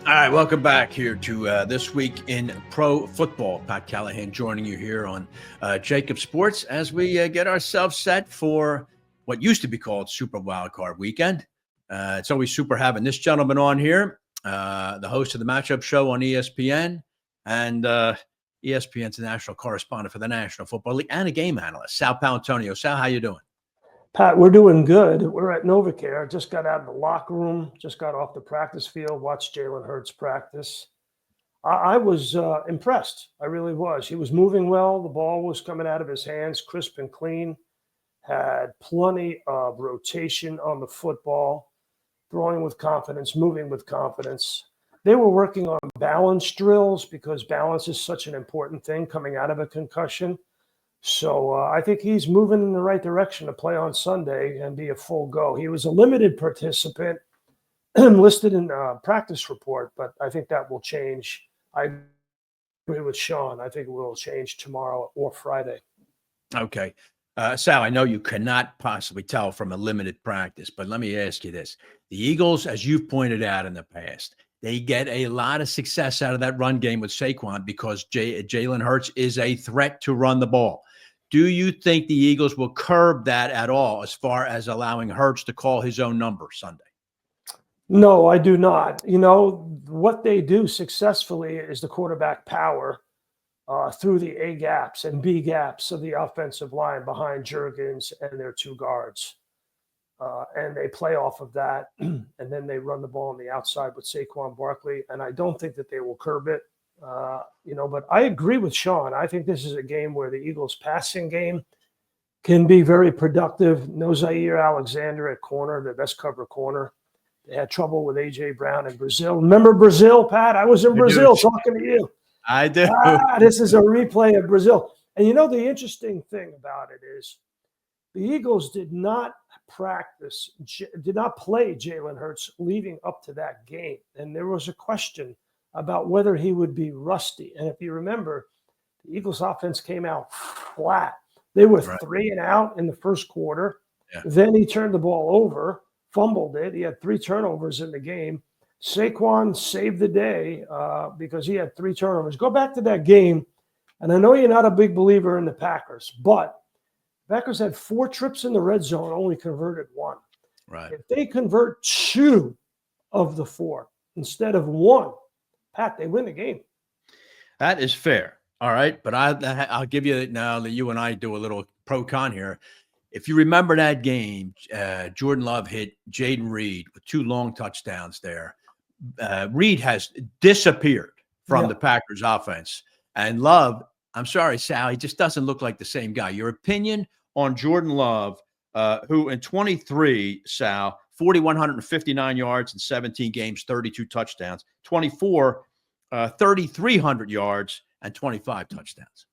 All right, welcome back here to This Week in Pro Football. Pat Callahan joining you here on JAKIB Sports as we get ourselves set for what used to be called Super Wildcard Weekend. It's always super having this gentleman on here, the host of the Matchup Show on ESPN and ESPN's national correspondent for the National Football League and a game analyst, Sal Paolantonio. Sal, how you doing? Pat, we're doing good. We're at NovaCare. Just got out of the locker room, just got off the practice field, watched Jalen Hurts practice. I was impressed. I really was. He was moving well. The ball was coming out of his hands, crisp and clean. Had plenty of rotation on the football, throwing with confidence, moving with confidence. They were working on balance drills because balance is such an important thing coming out of a concussion. So I think he's moving in the right direction to play on Sunday and be a full go. He was a limited participant listed in the practice report, but I think that will change. I agree with Sean. I think it will change tomorrow or Friday. Okay. Sal, I know you cannot possibly tell from a limited practice, but let me ask you this. The Eagles, as you've pointed out in the past, they get a lot of success out of that run game with Saquon because Jalen Hurts is a threat to run the ball. Do you think the Eagles will curb that at all as far as allowing Hurts to call his own number Sunday? No, I do not. You know, what they do successfully is the quarterback power through the A gaps and B gaps of the offensive line behind Juergens and their two guards. And they play off of that, and then they run the ball on the outside with Saquon Barkley. And I don't think that they will curb it, but I agree with Sean. I think this is a game where the Eagles' passing game can be very productive. No Zaire Alexander at corner, the best cover corner. They had trouble with A.J. Brown in Brazil. Remember Brazil, Pat? I was in Brazil talking to you. I do. This is a replay of Brazil. And you know, the interesting thing about it is the Eagles did not play Jalen Hurts leading up to that game. And there was a question about whether he would be rusty. And if you remember, the Eagles offense came out flat. They were 3 and out in the first quarter. Yeah. Then he turned the ball over, fumbled it. He had 3 turnovers in the game. Saquon saved the day because he had 3 turnovers. Go back to that game, and I know you're not a big believer in the Packers, but Packers had 4 trips in the red zone, only converted 1. Right. If they convert 2 of the 4 instead of 1, Pat, they win the game. That is fair. All right. But I'll give you now that you and I do a little pro-con here. If you remember that game, Jordan Love hit Jaden Reed with 2 long touchdowns there. Reed has disappeared from the Packers offense. And Love, I'm sorry, Sal, he just doesn't look like the same guy. Your opinion on Jordan Love, who in 23, Sal, 4,159 yards in 17 games, 32 touchdowns, 24, 3,300 yards and 25 touchdowns.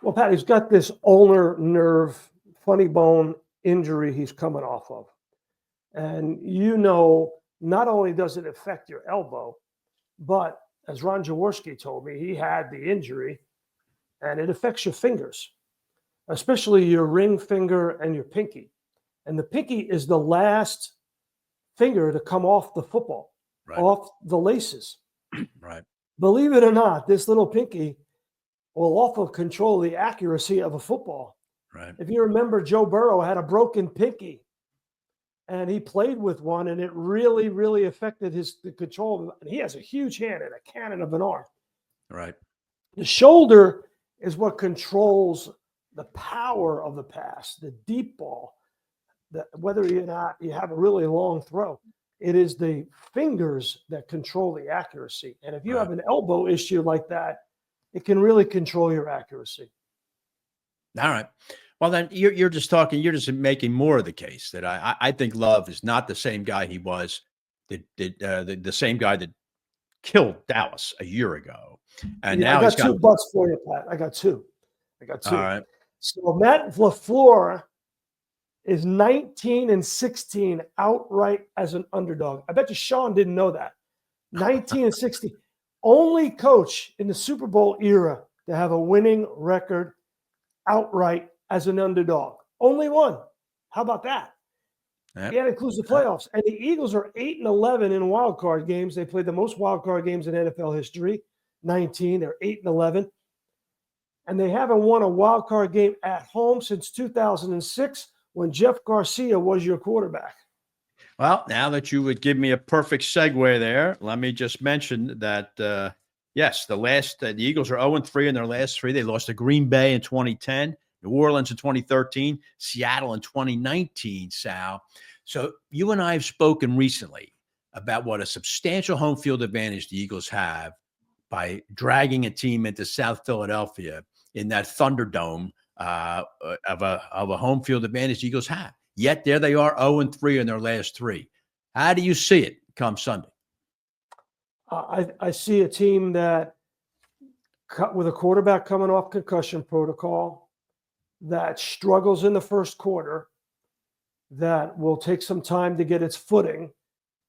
Well, Pat, he's got this ulnar nerve, funny bone injury he's coming off of. And you know, not only does it affect your elbow, but as Ron Jaworski told me, he had the injury and it affects your fingers, especially your ring finger and your pinky. And the pinky is the last finger to come off the football, off the laces. Right. Believe it or not, this little pinky will also control the accuracy of a football. Right. If you remember, Joe Burrow had a broken pinky, and he played with one, and it really, really affected the control. And he has a huge hand and a cannon of an arm. Right. The shoulder is what controls the power of the pass, the deep ball. Whether or not you have a really long throw, it is the fingers that control the accuracy. And if you have an elbow issue like that, it can really control your accuracy. All right. Well, then you're just making more of the case that I think Love is not the same guy he was, the same guy that killed Dallas a year ago. And now I got 2 butts for you, Pat. I got two. All right. So Matt LaFleur is 19-16 outright as an underdog. I bet you Sean didn't know that. 19-16. Only coach in the Super Bowl era to have a winning record outright as an underdog. Only one. How about that? Yep. Yeah, it includes the playoffs. And the Eagles are 8-11 in wild card games. They played the most wild card games in NFL history, 19. They're 8-11. And they haven't won a wild card game at home since 2006 when Jeff Garcia was your quarterback. Well, now that you would give me a perfect segue there, let me just mention that, yes, the Eagles are 0-3 in their last three. They lost to Green Bay in 2010, New Orleans in 2013, Seattle in 2019, Sal. So you and I have spoken recently about what a substantial home field advantage the Eagles have by dragging a team into South Philadelphia in that Thunderdome of a home field advantage the Eagles have. Yet there they are 0-3 in their last three. How do you see it come Sunday? I see a team that, with a quarterback coming off concussion protocol, that struggles in the first quarter, that will take some time to get its footing,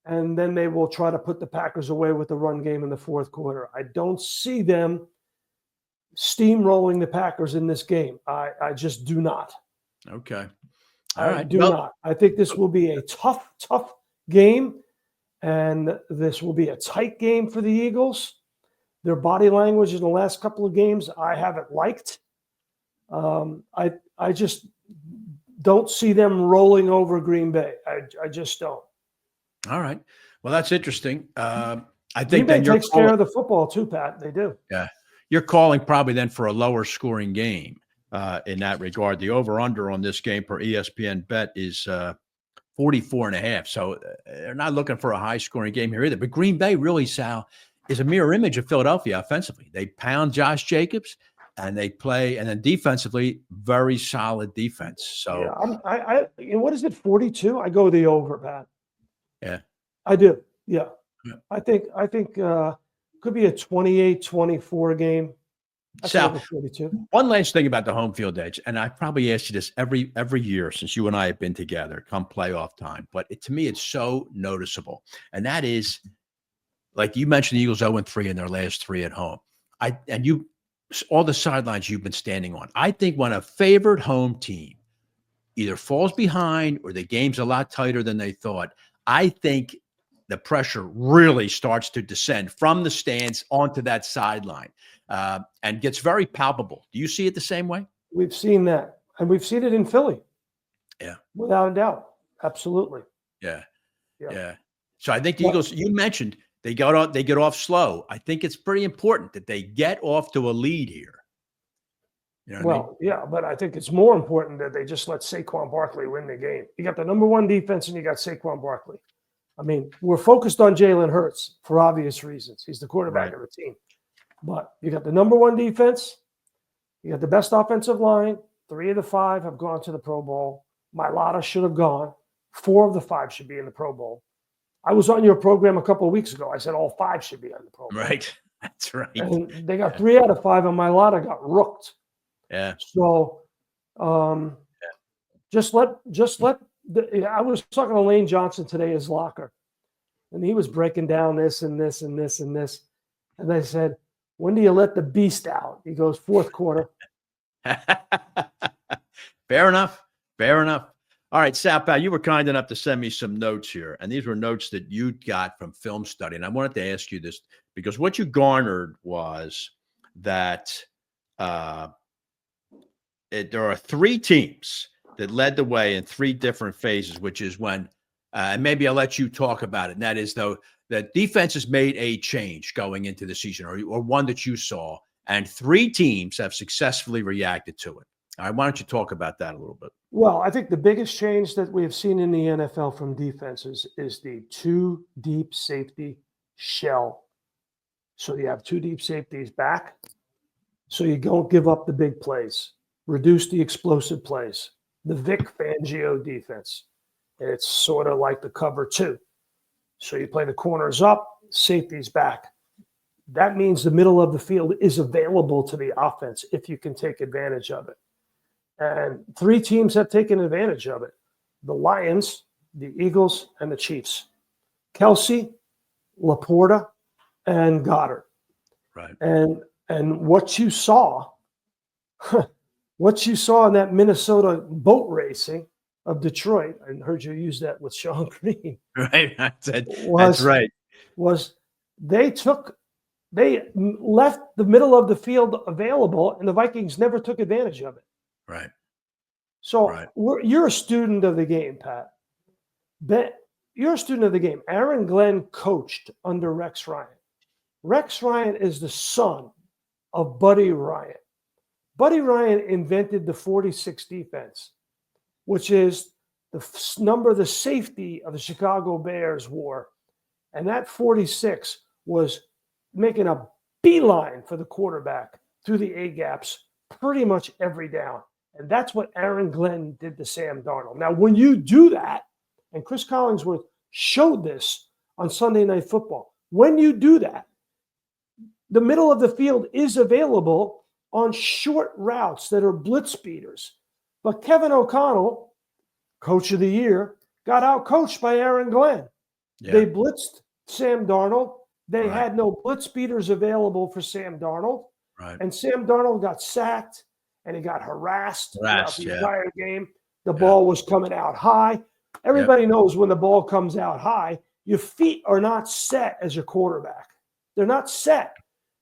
and then they will try to put the Packers away with the run game in the fourth quarter. I don't see them steamrolling the Packers in this game. I just do not. Okay. I do not. I think this will be a tough game, and this will be a tight game for the Eagles. Their body language in the last couple of games I haven't liked. I just don't see them rolling over Green Bay. I just don't. All right. Well, that's interesting. I think Green Bay then takes care of the football too, Pat. They do. Yeah. You're calling probably then for a lower scoring game in that regard. The over-under on this game per ESPN bet is 44.5. So they're not looking for a high-scoring game here either. But Green Bay really, Sal, is a mirror image of Philadelphia offensively. They pound Josh Jacobs, and they play, and then defensively, very solid defense. So, yeah, what is it, 42? I go the over, Pat. Yeah. I do. Yeah. I think could be a 28-24 game. Sal, one last thing about the home field edge, and I probably asked you this every year since you and I have been together come playoff time, but to me, it's so noticeable. And that is, like you mentioned, the Eagles 0-3 in their last three at home. All the sidelines you've been standing on. I think when a favored home team either falls behind or the game's a lot tighter than they thought, I think the pressure really starts to descend from the stands onto that sideline and gets very palpable. Do you see it the same way? We've seen that, and we've seen it in Philly. Yeah. Without a doubt. Absolutely. Yeah. So I think the Eagles, you mentioned, they get off slow. I think it's pretty important that they get off to a lead here. You know what I mean? Yeah, but I think it's more important that they just let Saquon Barkley win the game. You got the number one defense, and you got Saquon Barkley. I mean, we're focused on Jalen Hurts for obvious reasons. He's the quarterback of the team. But you got the number one defense. You got the best offensive line. 3 of the 5 have gone to the Pro Bowl. Mailata should have gone. 4 of the 5 should be in the Pro Bowl. I was on your program a couple of weeks ago. I said all 5 should be on the Pro Bowl. Right. That's right. And they got 3 out of 5, and Mailata got rooked. Yeah. So just let I was talking to Lane Johnson today, his locker, and he was breaking down this and this and this and this. And I said, when do you let the beast out? He goes, fourth quarter. Fair enough. All right, Sal, you were kind enough to send me some notes here, and these were notes that you got from film study. And I wanted to ask you this because what you garnered was that there are 3 teams that led the way in 3 different phases, which is when, and maybe I'll let you talk about it. And that is, though, that defenses made a change going into the season, or one that you saw, and 3 teams have successfully reacted to it. All right, why don't you talk about that a little bit? Well, I think the biggest change that we have seen in the NFL from defenses is the 2 deep safety shell. So you have 2 deep safeties back, so you don't give up the big plays, reduce the explosive plays. The Vic Fangio defense. It's sort of like the cover 2. So you play the corners up, safeties back. That means the middle of the field is available to the offense if you can take advantage of it. And 3 teams have taken advantage of it. The Lions, the Eagles, and the Chiefs. Kelsey, Laporta, and Goddard. Right. And what you saw in that Minnesota boat racing of Detroit, I heard you use that with Sean Green, Right. That's was right. was they left the middle of the field available, and the Vikings never took advantage of it. Right. So Right. you're a student of the game, Pat. You're a student of the game. Aaron Glenn coached under Rex Ryan. Rex Ryan is the son of Buddy Ryan. Buddy Ryan invented the 46 defense, which is the number the safety of the Chicago Bears wore. And that 46 was making a beeline for the quarterback through the A-gaps pretty much every down. And that's what Aaron Glenn did to Sam Darnold. Now, when you do that, and Chris Collinsworth showed this on Sunday Night Football, when you do that, the middle of the field is available on short routes that are blitz beaters. But Kevin O'Connell, coach of the year, got out-coached by Aaron Glenn. Yeah. They blitzed Sam Darnold. They Right. had no blitz beaters available for Sam Darnold. Right. And Sam Darnold got sacked and he got harassed throughout the yeah. entire game. The ball was coming out high. Everybody knows when the ball comes out high, your feet are not set as your quarterback. They're not set.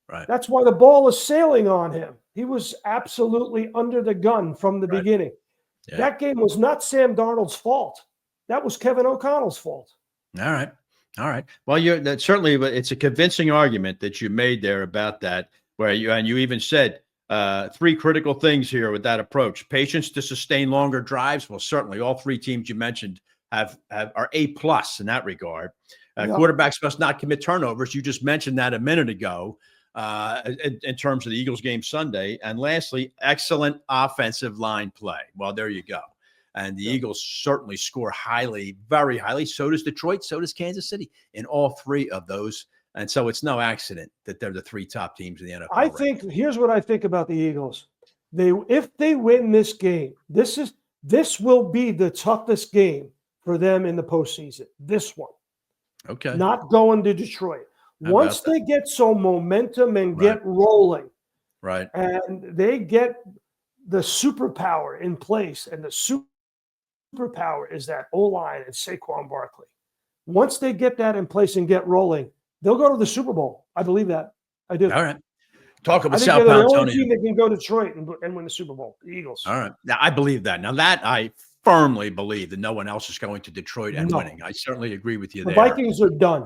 Right. That's why the ball is sailing on him. He was absolutely under the gun from the beginning. Yeah. That game was not Sam Darnold's fault. That was Kevin O'Connell's fault. All right. All right. Well, certainly, it's a convincing argument that you made there about that, where you even said three critical things here with that approach: patience to sustain longer drives. Well, certainly all three teams you mentioned are A+ in that regard. Quarterbacks must not commit turnovers. You just mentioned that a minute ago in terms of the Eagles game Sunday. And lastly, excellent offensive line play. Well, there you go. And the Eagles certainly score highly, very highly. So does Detroit. So does Kansas City in all three of those. And so it's no accident that they're the three top teams in the NFL. Here's what I think about the Eagles. If they win this game, this will be the toughest game for them in the postseason. This one. Okay. Not going to Detroit. Once they get some momentum and get rolling. Right. And they get the superpower in place, and the superpower is that O-line and Saquon Barkley. Once they get that in place and get rolling, they'll go to the Super Bowl. I believe that. I do. All right. Talk about South Paolantonio. The only team that can go to Detroit and win the Super Bowl, the Eagles. All right. Now, I believe that. Now, that I firmly believe that no one else is going to Detroit and winning. I certainly agree with you there. The Vikings are done.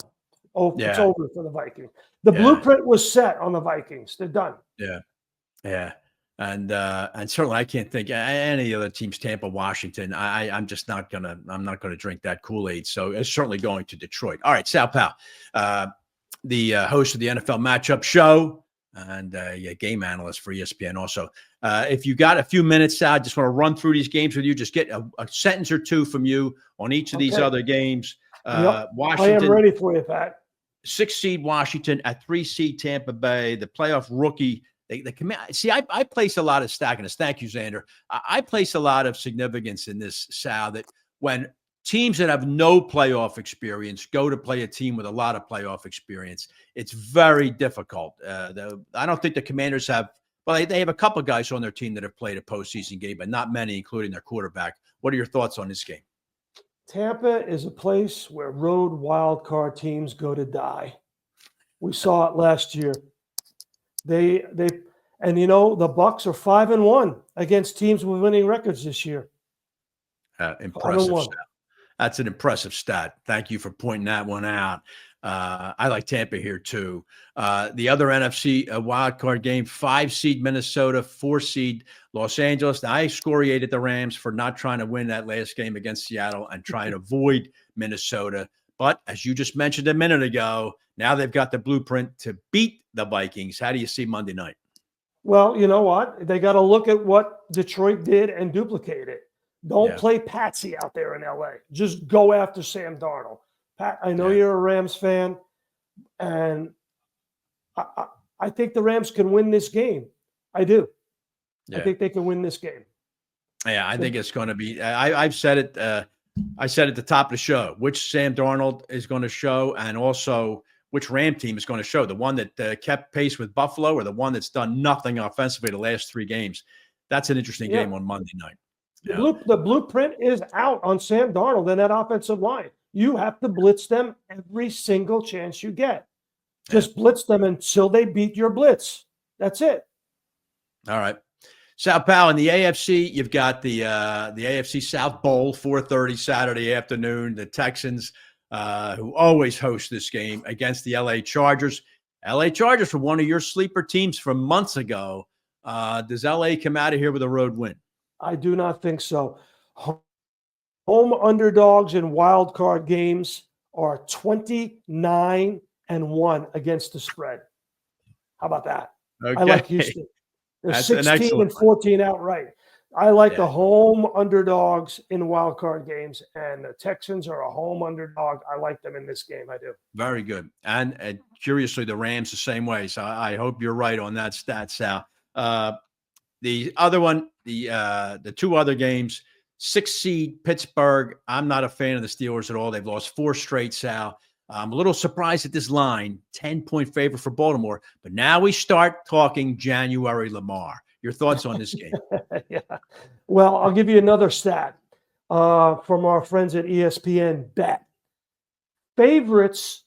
It's over for the Vikings. The blueprint was set on the Vikings. They're done. Yeah. Yeah. And certainly I can't think any other teams, Tampa, Washington. I'm just not gonna drink that Kool-Aid. So it's certainly going to Detroit. All right, Sal Pal, the host of the NFL Matchup Show and game analyst for ESPN also. If you got a few minutes, Sal, I just want to run through these games with you. Just get a sentence or two from you on each of these other games. Washington, I am ready for you, Pat. 6-seed Washington at 3-seed Tampa Bay, the playoff rookie. I place a lot of stackiness. Thank you, Zander. I place a lot of significance in this, Sal, that when teams that have no playoff experience go to play a team with a lot of playoff experience, it's very difficult. I don't think the Commanders have, they have a couple of guys on their team that have played a postseason game, but not many, including their quarterback. What are your thoughts on this game? Tampa is a place where road wildcard teams go to die. We saw it last year. The Bucs are 5-1 against teams with winning records this year. Impressive stat. That's an impressive stat. Thank you for pointing that one out. I like Tampa here too. The other NFC wildcard game, 5-seed Minnesota, 4-seed Los Angeles. Now, I excoriated the Rams for not trying to win that last game against Seattle and trying to avoid Minnesota. But as you just mentioned a minute ago, now they've got the blueprint to beat the Vikings. How do you see Monday night? Well, you know what? They got to look at what Detroit did and duplicate it. Don't play patsy out there in LA. Just go after Sam Darnold. Pat, I know you're a Rams fan, and I think the Rams can win this game. I do. I think they can win this game. Yeah, I think it's going to be. I've said it. I said at the top of the show, which Sam Darnold is going to show, and also which Ram team is going to show. The one that kept pace with Buffalo, or the one that's done nothing offensively the last 3 games. That's an interesting game on Monday night. The blueprint is out on Sam Darnold and that offensive line. You have to blitz them every single chance you get. Just blitz them until they beat your blitz. That's it. All right. Sal Pal, in the AFC, you've got the AFC South Bowl, 4:30 Saturday afternoon. The Texans, who always host this game, against the LA Chargers. LA Chargers were one of your sleeper teams from months ago. Does LA come out of here with a road win? I do not think so. Home underdogs in wild card games are 29-1 against the spread. How about that? Okay. I like Houston. They're That's 16-14 outright. I like the home underdogs in wild card games, and the Texans are a home underdog. I like them in this game. I do. Very good. And curiously, the Rams the same way. So I hope you're right on that stat, Sal. The other one, the two other games, 6 seed Pittsburgh. I'm not a fan of the Steelers at all. They've lost 4 straight, Sal. I'm a little surprised at this line, 10-point favorite for Baltimore. But now we start talking January Lamar. Your thoughts on this game? Yeah. Well, I'll give you another stat from our friends at ESPN Bet. Favorites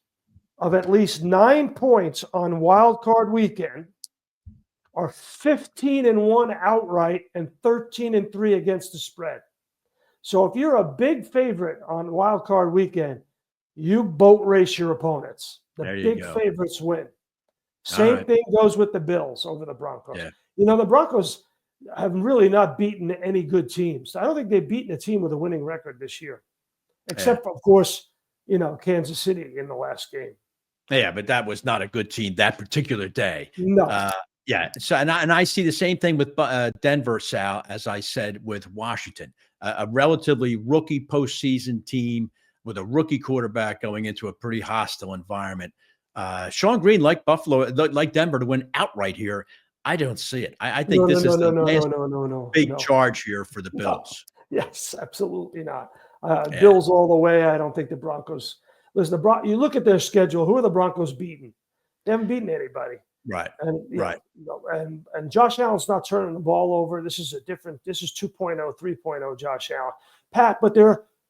of at least 9 points on Wild Card Weekend are 15-1 outright and 13-3 against the spread. So if you're a big favorite on Wild Card Weekend, you boat race your opponents. The big favorites win. Same thing goes with the Bills over the Broncos. Yeah. You know, the Broncos have really not beaten any good teams. I don't think they've beaten a team with a winning record this year, except, of course, you know, Kansas City in the last game. Yeah, but that was not a good team that particular day. No. Yeah. So, and I see the same thing with Denver, Sal, as I said with Washington, a relatively rookie postseason team with a rookie quarterback going into a pretty hostile environment. Sean Green, like Buffalo, like Denver, to win outright here. I don't see it. I think this is the big charge here for the Bills. No. Yes, absolutely not. Bills all the way. I don't think the Broncos. Listen, you look at their schedule. Who are the Broncos beating? They haven't beaten anybody. Right. And right. And Josh Allen's not turning the ball over. This is 2.0, 3.0 Josh Allen. Pat, but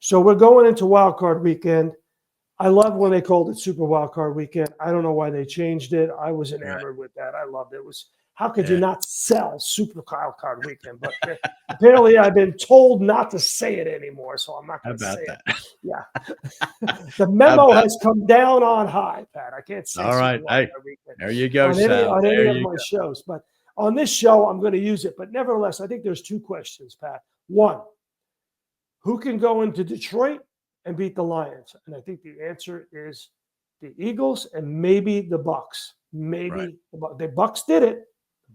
so we're going into Wild Card Weekend. I love when they called it Super Wild Card Weekend. I don't know why they changed it. I was enamored with that. I loved it. How could you not sell Super Wild Card Weekend? But apparently I've been told not to say it anymore, so I'm not going to say it. Yeah. The memo has come down on high, Pat. I can't say all right. Hey, there you go, Sal. On any of my shows. But on this show, I'm going to use it. But nevertheless, I think there's 2 questions, Pat. One, who can go into Detroit and beat the Lions? And I think the answer is the Eagles and maybe the Bucks. Maybe the Bucks did it.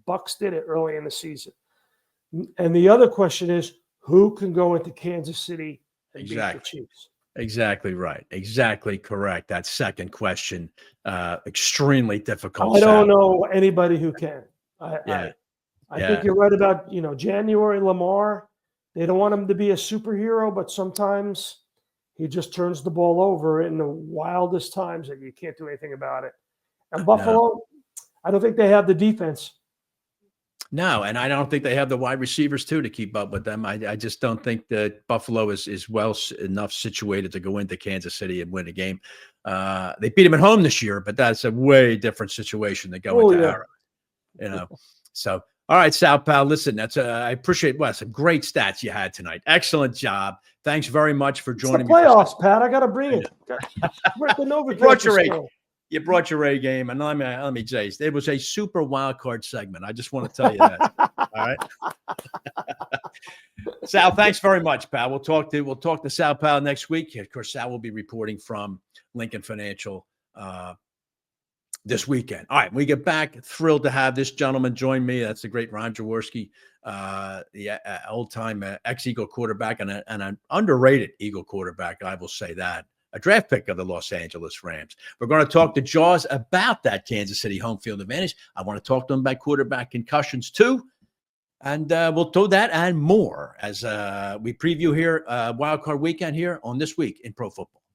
Bucks did it early in the season. And the other question is, who can go into Kansas City and beat the Chiefs? Exactly right. Exactly correct. That second question, extremely difficult. I don't know anybody who can. I think you're right about, January Lamar. They don't want him to be a superhero, but sometimes he just turns the ball over in the wildest times and you can't do anything about it. And Buffalo, I don't think they have the defense. No, and I don't think they have the wide receivers, too, to keep up with them. I just don't think that Buffalo is well enough situated to go into Kansas City and win a game. They beat them at home this year, but that's a way different situation than going to Arrowhead. So, all right, Sal Pal, listen, I appreciate some great stats you had tonight. Excellent job. Thanks very much for joining me. Playoffs, Pat. I got to bring it. You brought your A game, and let me say, it was a super wild card segment. I just want to tell you that. All right, Sal. Thanks very much, pal. We'll talk to Sal Pal next week. Of course, Sal will be reporting from Lincoln Financial this weekend. All right, when we get back, thrilled to have this gentleman join me. That's the great Ron Jaworski, the old-time ex-Eagle quarterback and an underrated Eagle quarterback. I will say that. A draft pick of the Los Angeles Rams. We're going to talk to Jaws about that Kansas City home field advantage. I want to talk to him about quarterback concussions too. And we'll do that and more as we preview here Wild Card Weekend here on This Week in Pro Football.